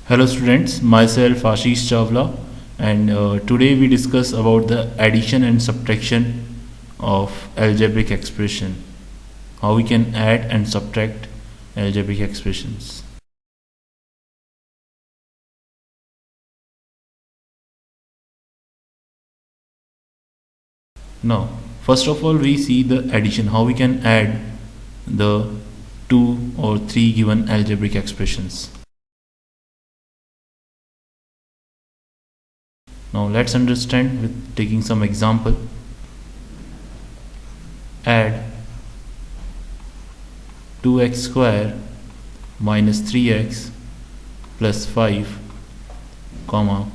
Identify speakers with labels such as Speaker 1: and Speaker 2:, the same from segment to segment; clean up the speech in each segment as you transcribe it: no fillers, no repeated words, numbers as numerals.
Speaker 1: Hello students, myself Ashish Chawla, and today we discuss about the addition and subtraction of algebraic expression. How we can add and subtract algebraic expressions. Now, first of all, we see the addition, how we can add the two or three given algebraic expressions. Now let's understand with taking some example. Add 2x square minus 3x plus 5 comma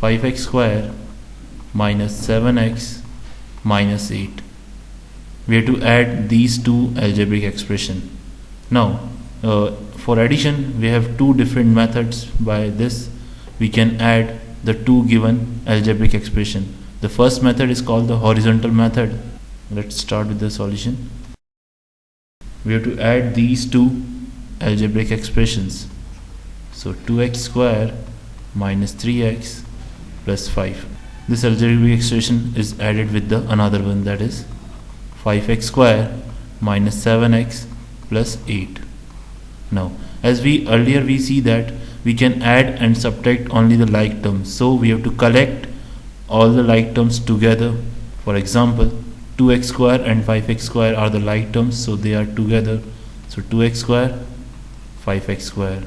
Speaker 1: 5x square minus 7x minus 8. We have to add these two algebraic expression. Now for addition we have two different methods. By this we can add the two given algebraic expression. The first method is called the horizontal method. Let's start with the solution. We have to add these two algebraic expressions. So 2x square minus 3x plus 5. This algebraic expression is added with the another one, that is 5x square minus 7x plus 8. Now as we earlier we see that we can add and subtract only the like terms, so we have to collect all the like terms together. For example, 2x square and 5x square are the like terms, so they are together. So 2x square 5x square,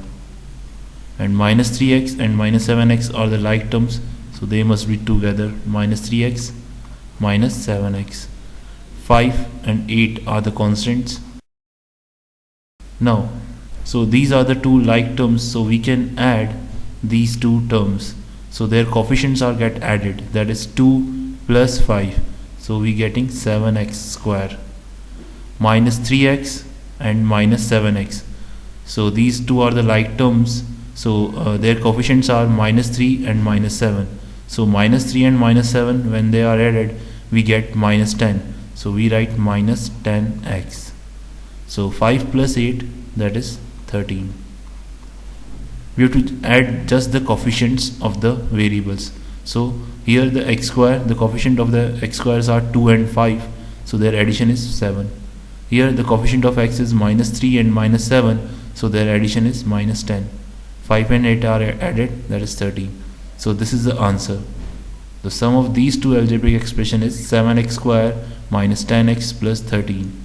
Speaker 1: and minus 3x and minus 7x are the like terms, so they must be together. Minus 3x minus 7x. 5 and 8 are the constants. Now so these are the two like terms, so we can add these two terms, so their coefficients are get added, that is 2 plus 5, so we getting 7x square minus 3x and minus 7x. So these two are the like terms, so their coefficients are minus 3 and minus 7. So minus 3 and minus 7, when they are added we get minus 10, so we write minus 10x. So 5 plus 8, that is 13. We have to add just the coefficients of the variables. So here the x square, the coefficient of the x squares are 2 and 5, so their addition is 7. Here the coefficient of x is minus 3 and minus 7, so their addition is minus 10. 5 and 8 are added, that is 13. So this is the answer. The sum of these two algebraic expression is 7x square minus 10x plus 13.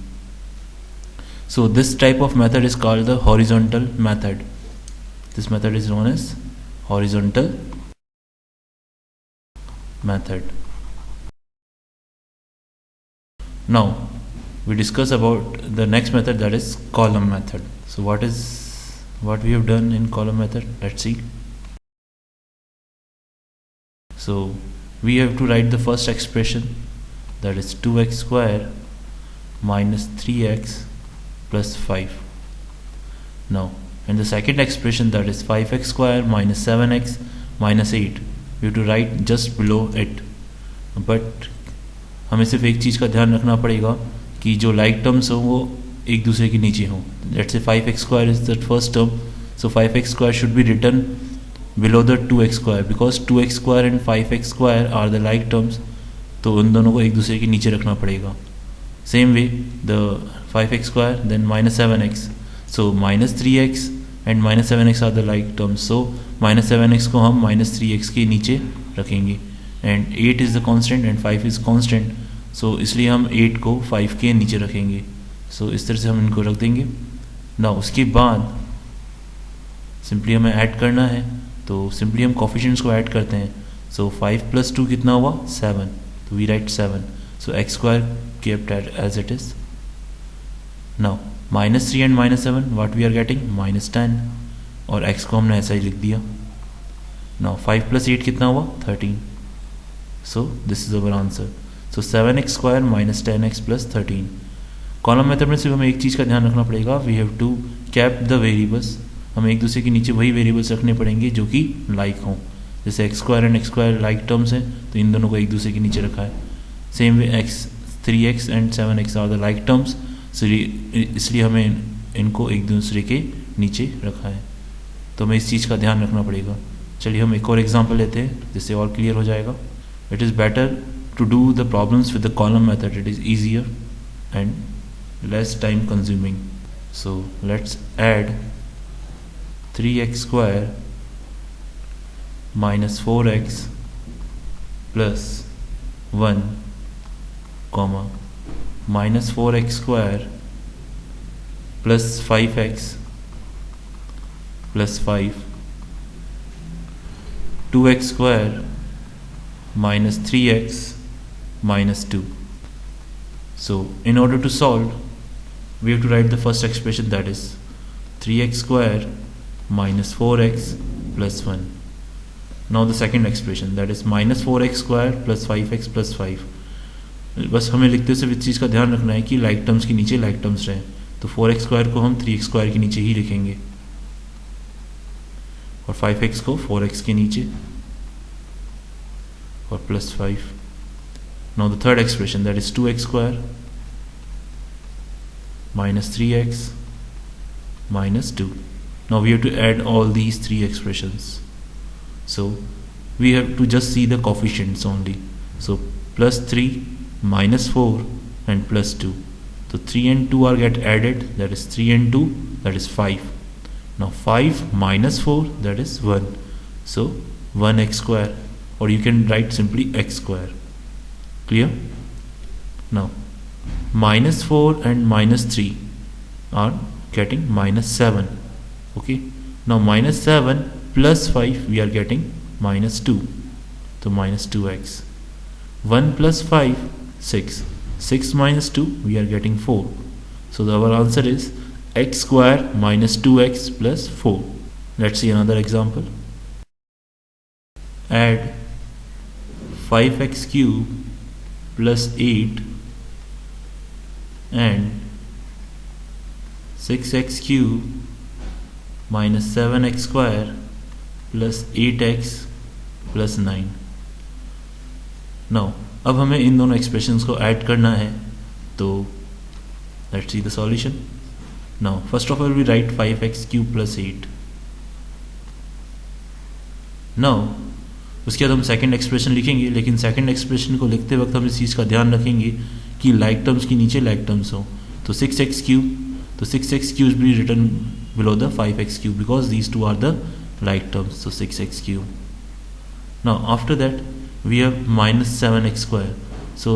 Speaker 1: So this type of method is called the horizontal method. This method is known as horizontal method. Now we discuss about the next method, that is column method. So what we have done in column method, let's see. So we have to write the first expression, that is 2x square minus 3x plus 5. Now and the second expression, that is 5x square minus 7x minus 8, we have to write just below it. But हमें सिर्फ एक चीज़ का ध्यान रखना पड़ेगा कि जो लाइक टर्म्स हो वो एक दूसरे के नीचे हों. Let's say 5x square is the first term, so 5x square should be written below the 2x square, because 2x square and 5x square are the like terms, तो उन दोनों को एक दूसरे के नीचे रखना पड़ेगा. Same way the 5x square then minus 7x, so minus 3x and minus 7x are the like terms, so minus 7x को हम minus 3x के नीचे रखेंगे, and 8 is the constant and 5 is constant, so इसलिए हम 8 को 5 के नीचे रखेंगे. so इस तरह से हम इनको रख देंगे. ना उसके बाद सिंपली हमें ऐड करना है, तो सिंपली हम कोफिशिएंट्स को ऐड करते हैं. so 5 plus 2 कितना हुआ 7, तो we write 7, so x square kept as it is. Now minus 3 and minus 7, what we are getting minus 10, और x को हमने ऐसा ही लिख दिया. Now 5 plus 8 कितना हुआ 13, so this is our answer. So 7x square minus 10x plus 13. Column method में सिर्फ हमें एक चीज़ का ध्यान रखना पड़ेगा, we have to cap the variables. हमें एक दूसरे के नीचे वही वेरिएबल्स रखने पड़ेंगे जो कि लाइक हों. जैसे x square and x square like terms हैं, तो इन दोनों को एक दूसरे के नीचे रखा है. Same way x 3x and 7x are the like terms, इसलिए हमें इनको एक दूसरे के नीचे रखा है. तो हमें इस चीज़ का ध्यान रखना पड़ेगा। चलिए हम एक और एग्जांपल लेते हैं जिससे और क्लियर हो जाएगा। It is better to do the problems with the column method, it is easier and less time consuming. So let's add 3x square minus 4x plus 1 comma minus 4x square plus 5x plus 5, 2x square minus 3x minus 2. So in order to solve, we have to write the first expression, that is 3x square minus 4x plus 1. Now the second expression, that is minus 4x square plus 5x plus 5. बस हमें लिखते सिर्फ इस चीज़ का ध्यान रखना है कि लाइक टर्म्स के नीचे लाइक टर्म्स रहें, तो 4x स्क्वायर को हम 3x स्क्वायर के नीचे ही लिखेंगे और 5x को 4x के नीचे और plus 5. Now the third expression, that is 2x square minus 3x minus 2. Now we have to add all these three expressions. So we have to just see the coefficients only. So plus 3 minus 4 and plus 2. So 3 and 2 are get added, that is 3 and 2, that is 5. Now 5 minus 4, that is 1. So 1x square, or you can write simply x square. Clear? Now minus 4 and minus 3 are getting minus 7. Okay, now minus 7 plus 5 we are getting minus 2, so minus 2x. 1 plus 5, 6. 6 minus 2 we are getting 4. So our answer is x square minus 2x plus 4. Let's see another example. Add 5x cube plus 8 and 6x cube minus 7x square plus 8x plus 9. Now अब हमें इन दोनों expressions को add करना है, तो let's see the solution. Now first of all we write 5x cube plus 8. Now उसके बाद हम सेकंड एक्सप्रेशन लिखेंगे, लेकिन सेकंड एक्सप्रेशन को लिखते वक्त हम इस चीज़ का ध्यान रखेंगे कि लाइक टर्म्स के नीचे लाइक टर्म्स हो. तो 6x cube, तो 6x cube be written below the 5x cube because these two are the like terms, so 6x cube. Now after that we have minus 7x square, so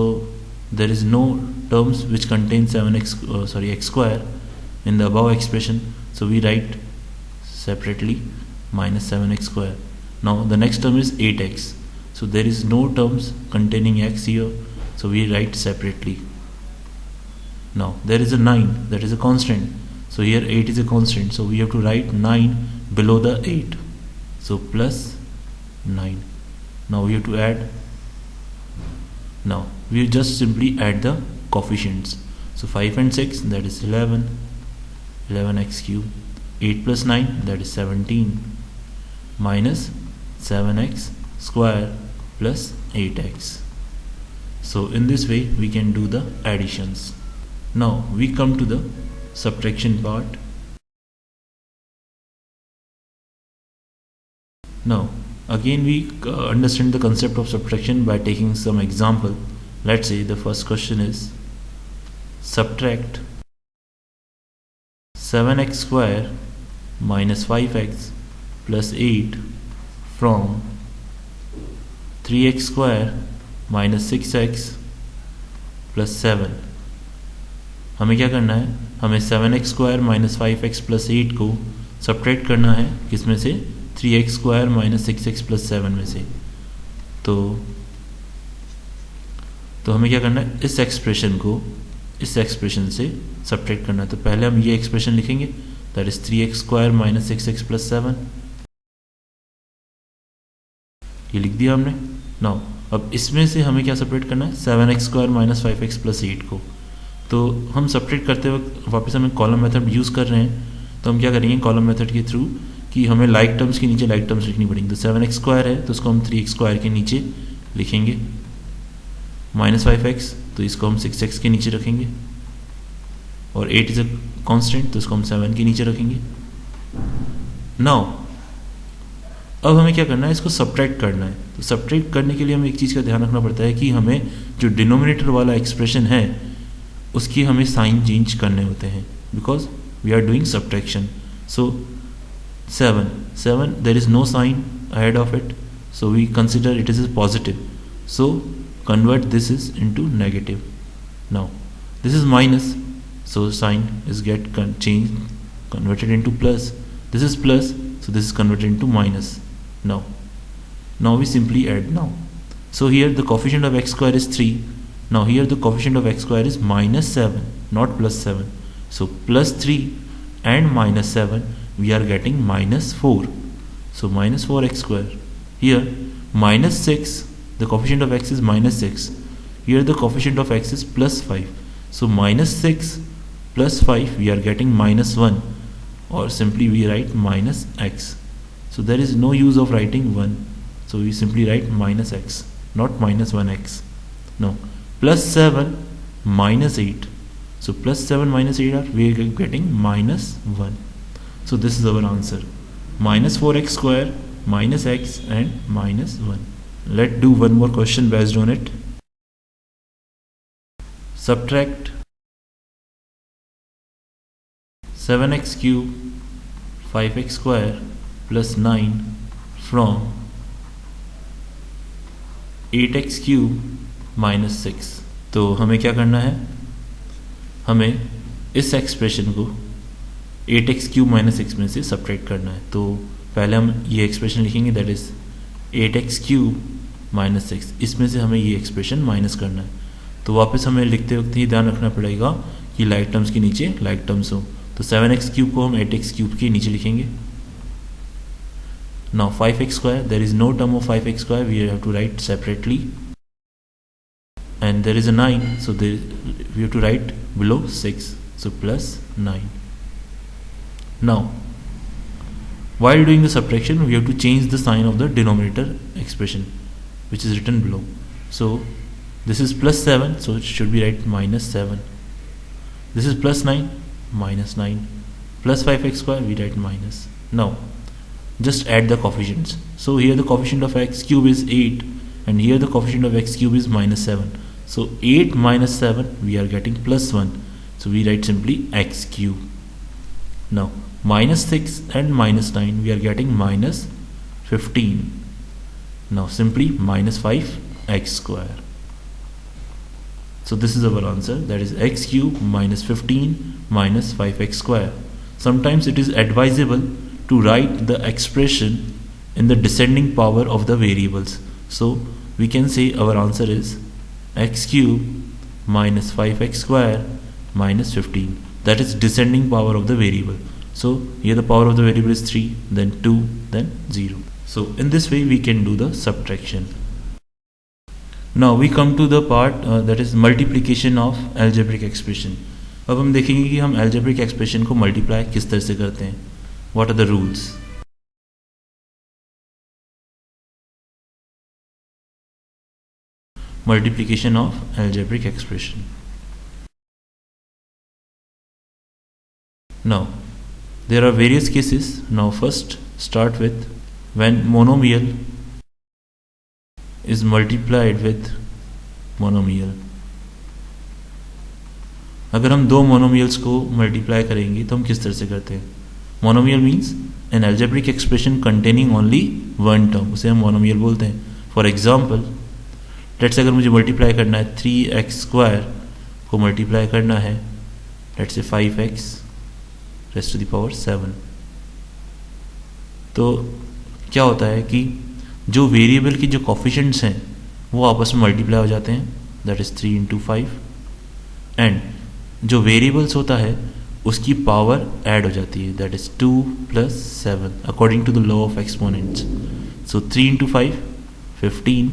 Speaker 1: there is no terms which contain 7x x square in the above expression, so we write separately minus 7x square. Now the next term is 8x, so there is no terms containing x here, so we write separately. Now there is a 9, that is a constant, so here 8 is a constant, so we have to write 9 below the 8, so plus 9. Now we have to add, now we just simply add the coefficients, so 5 and 6, that is 11, 11x cube, 8 plus 9, that is 17, minus 7x square plus 8x. So in this way we can do the additions. Now we come to the subtraction part. Now again we understand the concept of subtraction by taking some example. Let's say the first question is subtract 7x square minus 5x plus 8 from 3x square minus 6x plus 7. हमें क्या करना है, हमें 7x square minus 5x plus 8 को subtract करना है, किसमें से, 3x square minus 6x plus 7 में से. तो हमें क्या करना है, इस एक्सप्रेशन को इस एक्सप्रेशन से सब्ट्रैक्ट करना है. तो पहले हम ये एक्सप्रेशन लिखेंगे, that is 3x square minus 6x plus 7. ये लिख दिया हमने. नाउ अब इसमें से हमें क्या सब्ट्रैक्ट करना है, 7x square minus 5x plus 8 को. तो हम सब्ट्रैक्ट करते वक्त वापस हमें कॉलम मेथड यूज़ कर रहे हैं, तो हम क्या करेंगे कॉलम मेथड के थ्रू कि हमें लाइक टर्म्स के नीचे लाइक टर्म्स लिखनी पड़ेंगी. तो 7x स्क्वायर है तो उसको हम 3x स्क्वायर के नीचे लिखेंगे, माइनस 5x तो इसको हम 6x के नीचे रखेंगे, और 8 इज अ कांस्टेंट तो इसको हम 7 के नीचे रखेंगे. नाउ अब हमें क्या करना है, इसको सब्ट्रैक्ट करना है। तो सब्ट्रैक्ट करने के लिए हमें एक चीज़ का ध्यान रखना पड़ता है कि हमें जो डिनोमिनेटर वाला एक्सप्रेशन है उसकी हमें साइन चेंज करने होते हैं, because we are doing subtraction. So 7 there is no sign ahead of it, so we consider it is positive, so convert this is into negative. Now this is minus, so sign is changed, converted into plus. This is plus, so this is converted into minus. Now we simply add. Now so here the coefficient of x square is 3. Now here the coefficient of x square is minus 7, not plus 7. So plus 3 and minus 7, we are getting minus 4. So minus 4x square. Here minus 6, the coefficient of x is minus 6. Here the coefficient of x is plus 5. So minus 6 plus 5, we are getting minus 1, or simply we write minus x. So there is no use of writing 1. So we simply write minus x, not minus 1x. Now plus 7 minus 8. So plus 7 minus 8 are we are getting minus 1. So this is our answer. Minus 4x square, minus x and minus 1. Let's do one more question based on it. Subtract 7x cube 5x square plus 9 from 8x cube minus 6. तो हमें क्या करना है, हमें इस expression को 8x cube minus 6 में से सब्ट्रैक्ट करना है। तो पहले हम ये एक्सप्रेशन लिखेंगे, that is 8x cube minus 6, इसमें से हमें ये एक्सप्रेशन माइनस करना है। तो वापस हमें लिखते वक्त ये ध्यान रखना पड़ेगा कि लाइक टर्म्स के नीचे लाइक टर्म्स हो। तो 7x क्यूब को हम 8x क्यूब के नीचे लिखेंगे। Now 5x square, there is no term of 5x square, we have to write separately, and there is a 9, so we have to write below 6, so plus 9. Now while doing the subtraction, we have to change the sign of the denominator expression which is written below. So this is plus 7, so it should be right minus 7. This is plus 9, minus 9. Plus 5x square, we write minus. Now just add the coefficients. So here the coefficient of x cube is 8, and here the coefficient of x cube is minus 7. So 8 minus 7, we are getting plus 1. So we write simply x cube. Now minus 6 and minus 9, we are getting minus 15. Now simply minus 5 x square. So this is our answer, that is x cube minus 15 minus 5x square. Sometimes it is advisable to write the expression in the descending power of the variables. So we can say our answer is x cube minus 5x square minus 15. That is descending power of the variable. So here the power of the variable is 3, then 2, then 0. So in this way we can do the subtraction. Now we come to the part that is multiplication of algebraic expression. अब हम देखेंगे कि हम algebraic expression को multiply किस तरह से करते हैं. What are the rules? Multiplication of algebraic expression. Now there are various cases. Now first start with when monomial is multiplied with monomial. अगर हम दो मोनोमियल्स को मल्टीप्लाई करेंगे तो हम किस तरह से करते हैं. Monomial means an algebraic expression containing only one term, उसे हम मोनोमियल बोलते हैं. फॉर एग्जाम्पल लेट्स अगर मुझे मल्टीप्लाई करना है 3x स्क्वायर को मल्टीप्लाई करना है let's say 5x rest to the power 7, तो क्या होता है कि जो वेरिएबल की जो कोफिशिएंट्स हैं वो आपस में मल्टीप्लाई हो जाते हैं, दैट इज 3 into 5, एंड जो वेरिएबल्स होता है उसकी पावर ऐड हो जाती है, that is 2 plus 7 according to the law of exponents. So 3 into 5 15,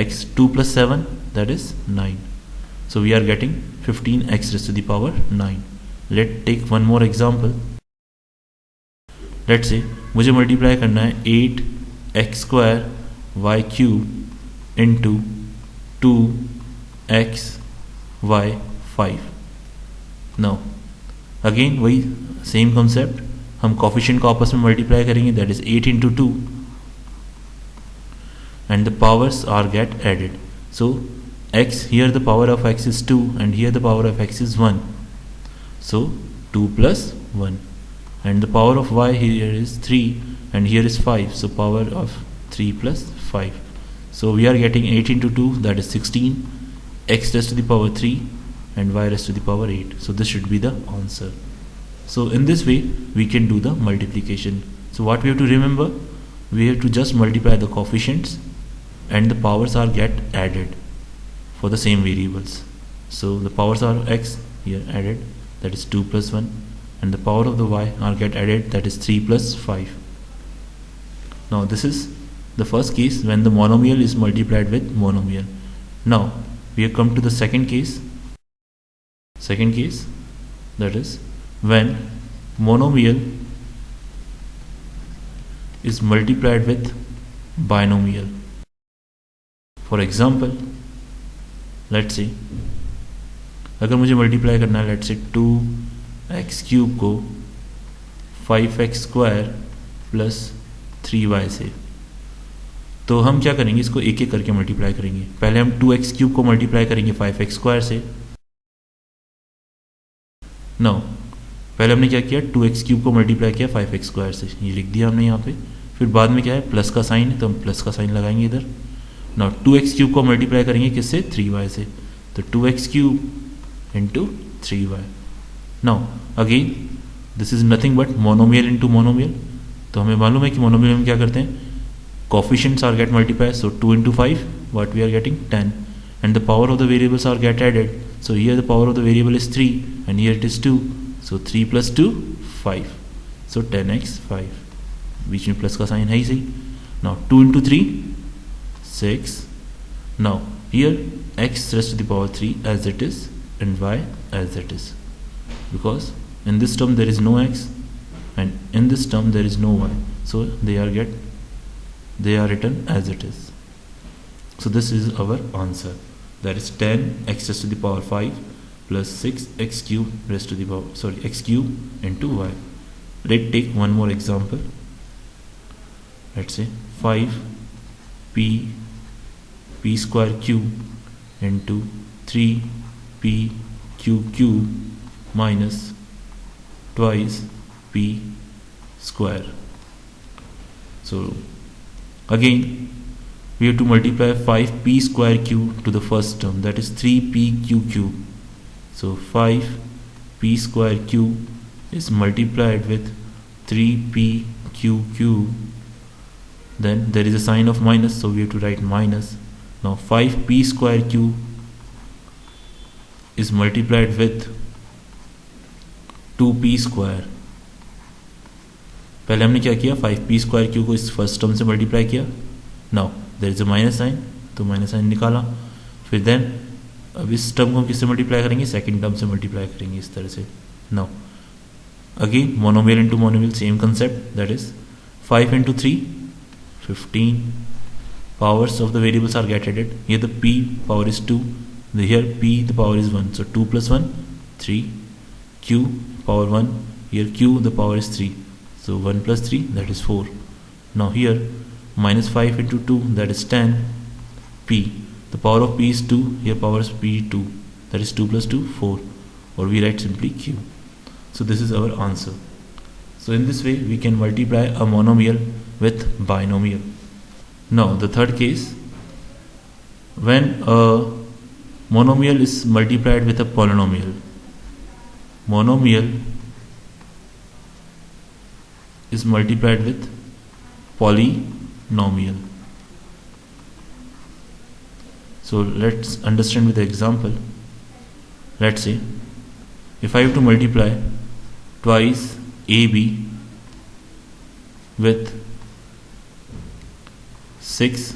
Speaker 1: x 2 plus 7 that is 9. So we are getting 15x raised to the power 9. Let's take one more example. Let's say मुझे multiply करना है 8x square y cube into 2x y 5. Now again वही same concept, हम coefficient को आपस में multiply करेंगे, that is 8 into 2 and the powers are get added. So x, here the power of x is 2 and here the power of x is 1. So 2 plus 1, and the power of y here is 3 and here is 5. So power of 3 plus 5. So we are getting 8 into 2, that is 16, x raised to the power 3 and y raised to the power 8. So this should be the answer. So in this way we can do the multiplication. So what we have to remember, we have to just multiply the coefficients and the powers are get added for the same variables. So the powers are x here added, that is 2 plus 1, and the power of the y are get added, that is 3 plus 5. Now this is the first case when the monomial is multiplied with monomial. Now we have come to the second case. Second case, that is when monomial is multiplied with binomial. For example, let's say अगर मुझे multiply करना है let's say 2x cube को 5x square plus 3y से, तो हम क्या करेंगे, इसको एक एक करके मल्टीप्लाई करेंगे. पहले हम 2x क्यूब को मल्टीप्लाई करेंगे 5x स्क्वायर से. नो, पहले हमने क्या किया, 2x क्यूब को मल्टीप्लाई किया 5x स्क्वायर से, ये लिख दिया हमने यहाँ पे. फिर बाद में क्या है, प्लस का साइन है तो हम प्लस का साइन लगाएंगे इधर. नाउ 2x क्यूब को मल्टीप्लाई करेंगे किससे, 3y से, तो 2x cube into 3y. Now again this is nothing but monomial into monomial. तो हमें मालूम है कि मोनोमियल में क्या करते हैं, coefficients are get multiplied, so 2 into 5, what we are getting 10, and the power of the variables are get added. So here the power of the variable is 3 and here it is 2, so 3 plus 2 5, so 10x 5, बीच में plus का sign है ही सही. Now 2 into 3 6. Now here x raised to the power 3 as it is and y as it is, because in this term there is no x and in this term there is no y, so they are written as it is. So this is our answer, that is 10 x raised to the power 5 plus 6 x cube raised to the power x cube into y. Let's take one more example. Let's say 5 p square cube into 3p cube minus twice p square. So again we have to multiply 5p square cube to the first term, that is 3p cube. So 5p square cube is multiplied with 3p cube, then there is a sign of minus, so we have to write minus. Now 5p square cube is multiplied with 2p square. पहले हमने क्या किया, 5p square क्यू को इस first term से multiply किया. Now there is a minus sign, तो माइनस साइन निकाला. फिर देन अब इस टर्म को हम किससे मल्टीप्लाई करेंगे, सेकंड टर्म से मल्टीप्लाई करेंगे इस तरह से. Now again monomial into monomial, same concept, that is 5 into 3 15, powers of the variables are get added. Here the p power is 2, here p the power is 1, so 2 plus 1 3, q power 1, here q the power is 3, so 1 plus 3, that is 4. Now here minus 5 into 2, that is 10. P, the power of p is 2, here power is p 2, that is 2 plus 2 4, or we write simply q. So this is our answer. So in this way we can multiply a monomial with binomial. Now the third case, when a monomial is multiplied with a polynomial. Monomial is multiplied with polynomial. So let's understand with the example. Let's say if I have to multiply twice AB with 6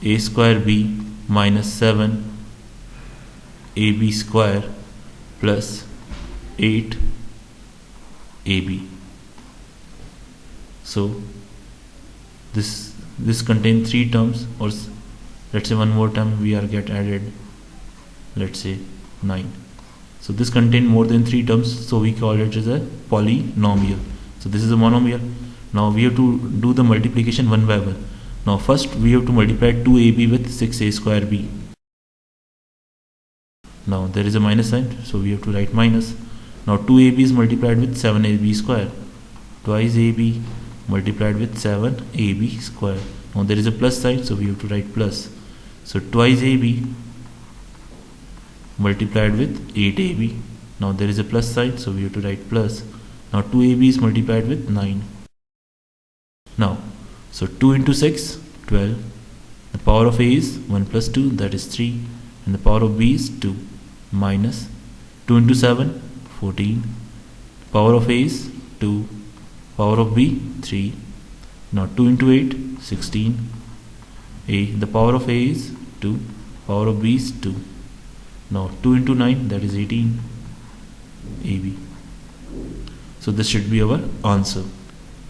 Speaker 1: a square b minus 7 ab square plus 8 ab. So this contains 3 terms, or let's say one more term we are get added, let's say 9. So this contains more than 3 terms, so we call it as a polynomial. So this is a monomial. Now we have to do the multiplication one by one. Now first we have to multiply 2ab with 6a square b. Now there is a minus sign, so we have to write minus. Now 2ab is multiplied with 7ab square. Twice ab multiplied with 7ab square. Now there is a plus sign, so we have to write plus. So twice ab multiplied with 8ab. Now there is a plus sign, so we have to write plus. Now 2ab is multiplied with 9. Now, so 2 into 6, 12. The power of a is 1 plus 2, that is 3. And the power of b is 2. Minus 2 into 7, 14. Power of a is 2. Power of b, 3. Now 2 into 8, 16. The power of a is 2. Power of b is 2. Now 2 into 9, that is 18. AB. So this should be our answer.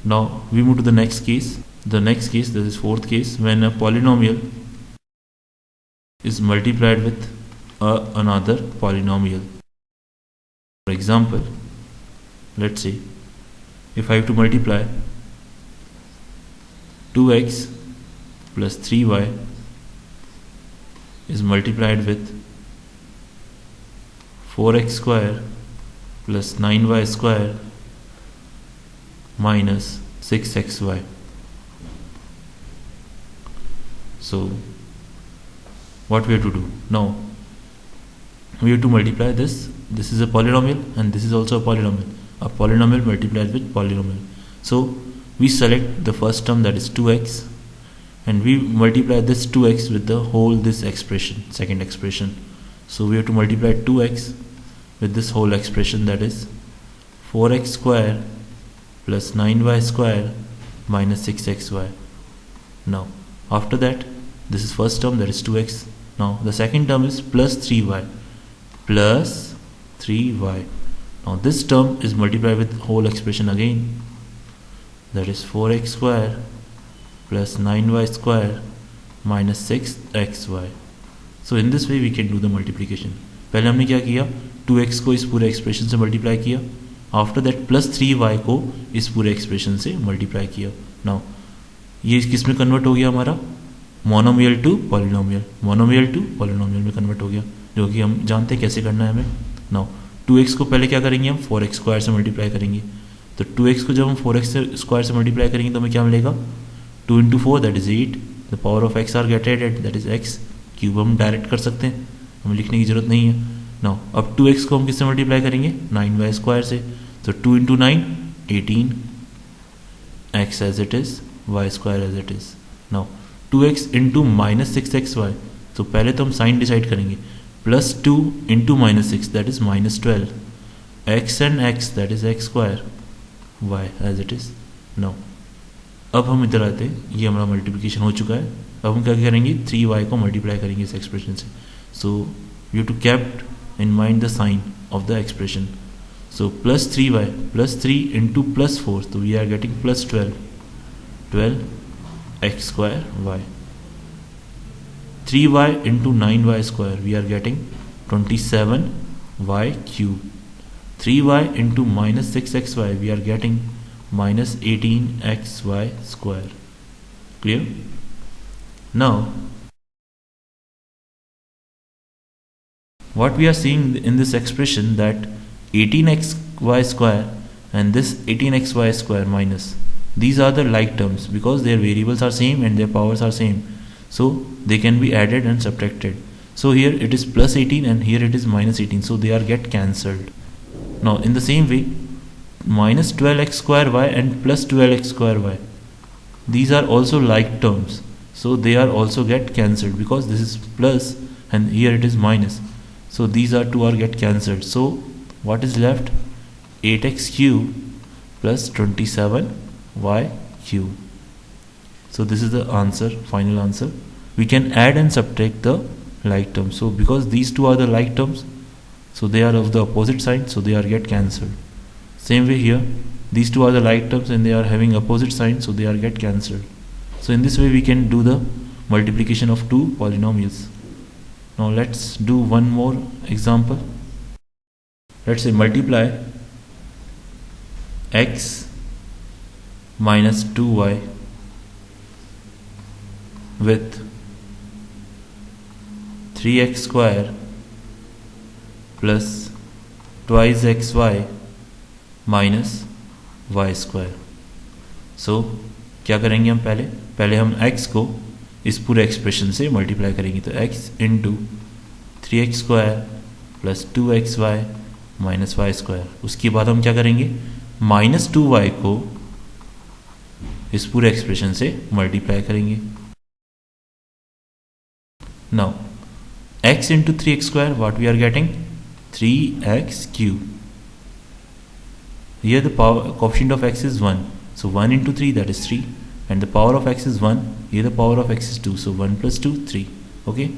Speaker 1: Now we move to the next case. The next case, this is fourth case, when a polynomial is multiplied with another polynomial. For example, let's say if I have to multiply 2x plus 3y is multiplied with 4x square plus 9y square minus 6xy. So what we have to do? Now we have to multiply this. This is a polynomial and this is also a polynomial. A polynomial multiplied with polynomial. So we select the first term, that is 2x, and we multiply this 2x with the whole this expression, second expression. So we have to multiply 2x with this whole expression, that is 4x square plus 9y square minus 6xy. Now after that, this is first term, that is 2x. Now the second term is plus 3y. Plus 3y. Now this term is multiplied with whole expression again, that is 4x square plus 9y square minus 6xy. So in this way we can do the multiplication. पहले हमने क्या किया, 2x को इस पूरे expression से multiply किया, after that plus 3y को इस पूरे एक्सप्रेशन से मल्टीप्लाई किया. नाउ ये किस में कन्वर्ट हो गया, हमारा monomial to polynomial, monomial to polynomial में कन्वर्ट हो गया, जो कि हम जानते हैं कैसे करना है हमें. नाउ 2x को पहले क्या करेंगे, हम 4x स्क्वायर से मल्टीप्लाई करेंगे. तो 2x को जब हम 4x स्क्वायर से मल्टीप्लाई करेंगे तो हमें क्या मिलेगा, 2 into 4 that is 8. The power of x are get added, that is x cube. हम डायरेक्ट कर सकते हैं, हमें लिखने की जरूरत नहीं है. नाउ अब 2x को हम किससे मल्टीप्लाई करेंगे, 9y स्क्वायर से. तो 2 into 9 18, x as it is, y square as it is. Now 2x into minus 6xy, तो पहले तो हम साइन डिसाइड करेंगे. Plus 2 into minus 6 that is minus 12, x and x that is x square, y as it is. Now अब हम इधर आते हैं, ये हमारा मल्टीप्लिकेशन हो चुका है. अब हम क्या करेंगे, 3y को मल्टीप्लाई करेंगे इस एक्सप्रेशन से. So you to kept in mind the sign of the expression. So plus 3y plus 3 into plus 4, तो we are getting plus 12 x square y. 3y into 9y square, we are getting 27y cube. 3y into minus 6xy, we are getting minus 18xy square. Clear? Now what we are seeing in this expression, that 18xy square and this 18xy square minus, these are the like terms because their variables are same and their powers are same, so they can be added and subtracted. So here it is plus 18 and here it is minus 18, so they are get cancelled. Now in the same way, minus 12x square y and plus 12x square y, these are also like terms, so they are also get cancelled because this is plus and here it is minus, so these are two are get cancelled. So what is left, 8x cube plus 27y cube. So this is the answer, final answer. We can add and subtract the like terms. So because these two are the like terms, so they are of the opposite sign, so they are get cancelled. Same way here, these two are the like terms and they are having opposite sign, so they are get cancelled. So in this way we can do the multiplication of two polynomials. Now let's do one more example. Let's say multiply x minus 2y with 3x square plus twice xy minus y square. सो क्या करेंगे हम पहले हम x को इस पूरे expression से multiply करेंगे, तो x into 3x square plus 2xy minus y square. उसके बाद हम क्या करेंगे, माइनस 2y को इस पूरे एक्सप्रेशन से मल्टीप्लाई करेंगे. Now x into 3x square, what we are getting? 3x cube. Here the power coefficient of x is 1, so 1 into 3, that is 3, and the power of x is 1. Here the power of x is 2, so 1 plus 2, 3. Okay.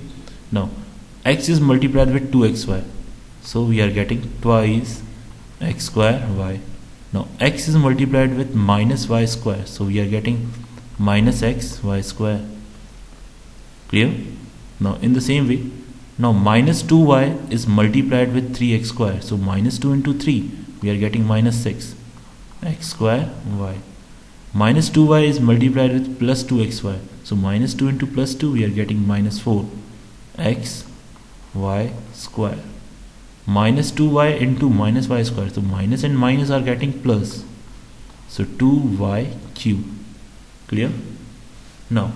Speaker 1: Now x is multiplied with 2xy, so we are getting twice x square y. Now x is multiplied with minus y square, so we are getting minus x y square. Clear? Now in the same way, now minus 2y is multiplied with 3x square, so minus 2 into 3, we are getting minus 6 x square y. Minus 2y is multiplied with plus 2xy, so minus 2 into plus 2, we are getting minus 4 x y square. Minus 2y into minus y square, so minus and minus are getting plus, so 2y cube. Clear? Now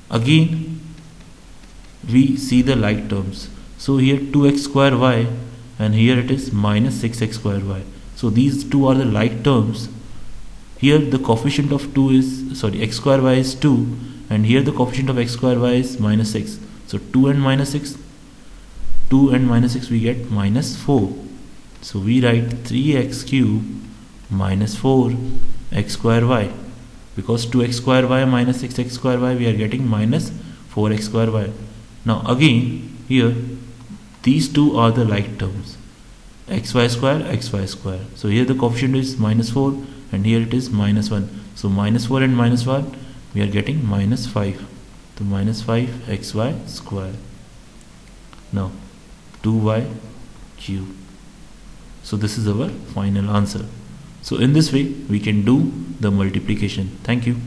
Speaker 1: again we see the like terms, so here 2x square y and here it is minus 6x square y, so these two are the like terms. Here the coefficient of x square y is 2, and here the coefficient of x square y is minus 6, so 2 and minus 6 we get minus 4, so we write 3x cube minus 4x square y, because 2x square y minus 6x square y, we are getting minus 4x square y. Now again here these two are the like terms, xy square. So here the coefficient is minus 4 and here it is minus 1, so minus 4 and minus 1, we are getting minus 5, so minus 5xy square. Now 2y cube. So this is our final answer. So in this way we can do the multiplication. Thank you.